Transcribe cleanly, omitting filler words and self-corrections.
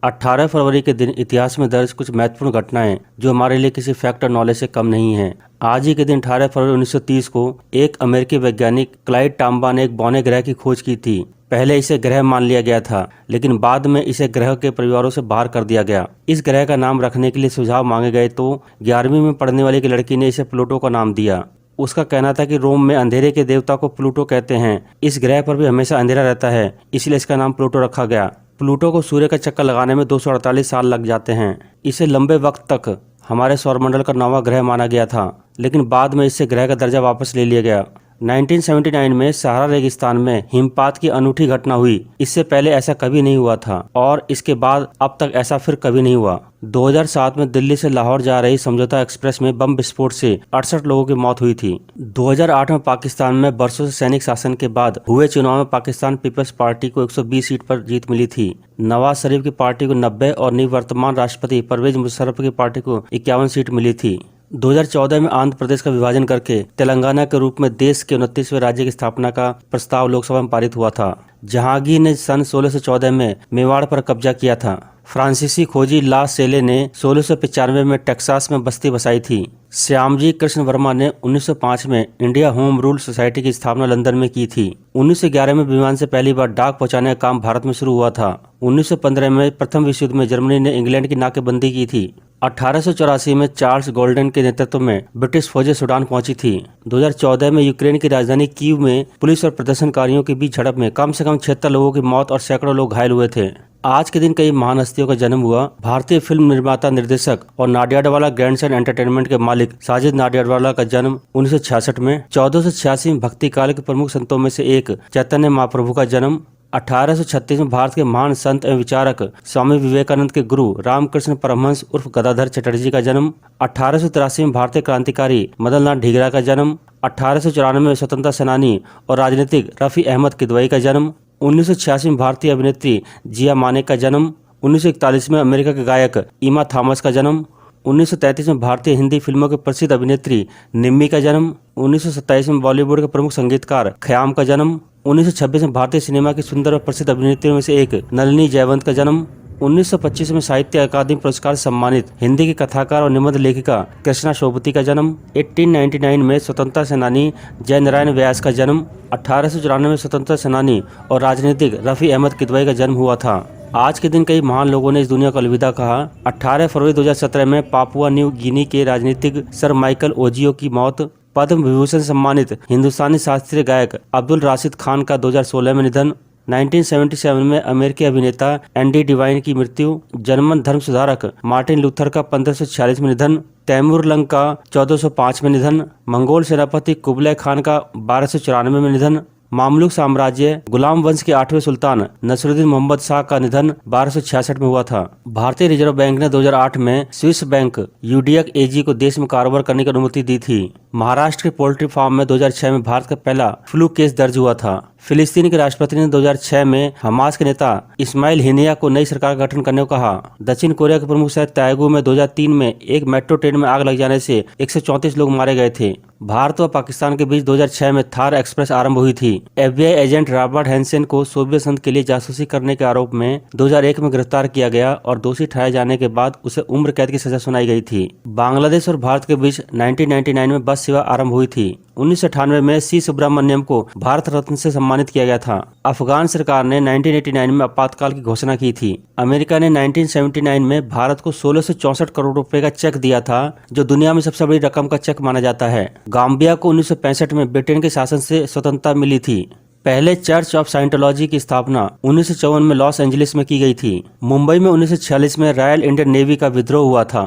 18 फरवरी के दिन इतिहास में दर्ज कुछ महत्वपूर्ण घटनाएं जो हमारे लिए किसी फैक्ट और नॉलेज से कम नहीं हैं। आज ही के दिन 18 फरवरी 1930 को एक अमेरिकी वैज्ञानिक क्लाइड टॉम्बा ने एक बौने ग्रह की खोज की थी। पहले इसे ग्रह मान लिया गया था, लेकिन बाद में इसे ग्रह के परिवारों से बाहर कर दिया गया। इस ग्रह का नाम रखने के लिए सुझाव मांगे गए तो 11वीं में पढ़ने वाली एक लड़की ने इसे प्लूटो का नाम दिया। उसका कहना था कि रोम में अंधेरे के देवता को प्लूटो कहते हैं। इस ग्रह पर भी हमेशा अंधेरा रहता है, इसलिए इसका नाम प्लूटो रखा गया। प्लूटो को सूर्य का चक्कर लगाने में 248 साल लग जाते हैं। इसे लंबे वक्त तक हमारे सौरमंडल का 9वां ग्रह माना गया था, लेकिन बाद में इससे ग्रह का दर्जा वापस ले लिया गया। 1979 में सहारा रेगिस्तान में हिमपात की अनूठी घटना हुई। इससे पहले ऐसा कभी नहीं हुआ था और इसके बाद अब तक ऐसा फिर कभी नहीं हुआ। 2007 में दिल्ली से लाहौर जा रही समझौता एक्सप्रेस में बम विस्फोट से 68 लोगों की मौत हुई थी। 2008 में पाकिस्तान में बरसों से सैनिक शासन के बाद हुए चुनाव में पाकिस्तान पीपल्स पार्टी को 120 सीट पर जीत मिली थी। नवाज शरीफ की पार्टी को 90 और निवर्तमान राष्ट्रपति परवेज मुशर्रफ की पार्टी को 51 सीट मिली थी। 2014 में आंध्र प्रदेश का विभाजन करके तेलंगाना के रूप में देश के 29वें राज्य की स्थापना का प्रस्ताव लोकसभा में पारित हुआ था। जहांगीर ने सन 1614 में मेवाड़ पर कब्जा किया था। फ्रांसीसी खोजी ला सेले ने 1695 में टेक्सास में बस्ती बसाई थी। श्यामजी कृष्ण वर्मा ने 1905 में इंडिया होम रूल सोसाइटी की स्थापना लंदन में की थी। 1911 में विमान से पहली बार डाक पहुंचाने का काम भारत में शुरू हुआ था। 1915 में प्रथम विश्व युद्ध में जर्मनी ने इंग्लैंड की नाकेबंदी की थी। 1884 में चार्ल्स गोल्डन के नेतृत्व में ब्रिटिश फौजें सूडान पहुंची थी। 2014 में यूक्रेन की राजधानी कीव में पुलिस और प्रदर्शनकारियों के बीच झड़प में कम से कम 76 लोगों की मौत और सैकड़ों लोग घायल हुए थे। आज के दिन कई महान हस्तियों का जन्म हुआ। भारतीय फिल्म निर्माता, निर्देशक और नाडियाडवाला ग्रैंडसन एंटरटेनमेंट के मालिक साजिद नाडियाडवाला का जन्म 1966 में। 1486 में भक्ति काल के प्रमुख संतों में से एक चैतन्य महाप्रभु का जन्म। 1836 में भारत के महान संत एवं विचारक स्वामी विवेकानंद के गुरु रामकृष्ण परमहंस उर्फ गदाधर चटर्जी का जन्म। 1883 में भारतीय क्रांतिकारी मदन लाल ढींगरा का जन्म। 1894 में स्वतंत्रता सेनानी और राजनीतिक रफी अहमद किदवई का जन्म। 1986 में भारतीय अभिनेत्री जिया मानेक का जन्म। 1941 में अमेरिका के गायक इमा थॉमस का जन्म। 1933 में भारतीय हिंदी फिल्मों के प्रसिद्ध अभिनेत्री निम्मी का जन्म। 1927 में बॉलीवुड के प्रमुख संगीतकार खयाम का जन्म। 1926 में भारतीय सिनेमा की सुंदर और प्रसिद्ध अभिनेत्रियों में से एक नलिनी जयवंत का जन्म। 1925 में साहित्य अकादमी पुरस्कार से सम्मानित हिंदी की कथाकार और निबंध लेखिका कृष्णा शोभती का जन्म। 1899 में स्वतंत्रता सेनानी जय नारायण व्यास का जन्म। 1894 में स्वतंत्रता सेनानी और राजनीतिक रफी अहमद किदवई का जन्म हुआ था। आज के दिन कई महान लोगों ने इस दुनिया को अलविदा कहा। 18 फरवरी 2017 में पापुआ न्यू गिनी के राजनीतिक सर माइकल ओजियो की मौत। पद्म विभूषण सम्मानित हिंदुस्तानी शास्त्रीय गायक अब्दुल राशिद खान का 2016 में निधन। 1977 में अमेरिकी अभिनेता एंडी डिवाइन की मृत्यु। जर्मन धर्म सुधारक मार्टिन लूथर का 1546 में निधन। तैमूर लंग का 1405 में निधन। मंगोल सेनापति कुबलाई खान का 1294 में निधन। मामलुक साम्राज्य गुलाम वंश के 8वें सुल्तान नसरुद्दीन मोहम्मद शाह का निधन 1266 में हुआ था। भारतीय रिजर्व बैंक ने 2008 में स्विस बैंक यूडीएक एजी को देश में कारोबार करने की अनुमति दी थी। महाराष्ट्र के पोल्ट्री फार्म में 2006 में भारत का पहला फ्लू केस दर्ज हुआ था। फिलिस्तीन के राष्ट्रपति ने 2006 में हमास के नेता इस्माइल हिनिया को नई सरकार का गठन करने को कहा। दक्षिण कोरिया के प्रमुख शहर ताएगू में 2003 में एक मेट्रो ट्रेन में आग लग जाने से 134 लोग मारे गए थे। भारत व पाकिस्तान के बीच 2006 में थार एक्सप्रेस आरंभ हुई थी। एफबीआई एजेंट रॉबर्ट हैंसेन को सोवियत संघ के लिए जासूसी करने के आरोप में 2001 में गिरफ्तार किया गया और दोषी ठहराए जाने के बाद उसे उम्र कैद की सजा सुनाई गई थी। बांग्लादेश और भारत के बीच 1999 में बस सेवा आरंभ हुई थी। 1998 में सी सुब्रमण्यम को भारत रत्न से सम्मानित किया गया था। अफगान सरकार ने 1989 में आपातकाल की घोषणा की थी। अमेरिका ने 1979 में भारत को 1664 करोड़ रुपए का चेक दिया था, जो दुनिया में सबसे बड़ी रकम का चेक माना जाता है। गाम्बिया को 1965 में ब्रिटेन के शासन से स्वतंत्रता मिली थी। पहले चर्च ऑफ साइंटोलॉजी की स्थापना 1954 में लॉस एंजलिस में की गई थी। मुंबई में 1946 में रॉयल इंडियन नेवी का विद्रोह हुआ था।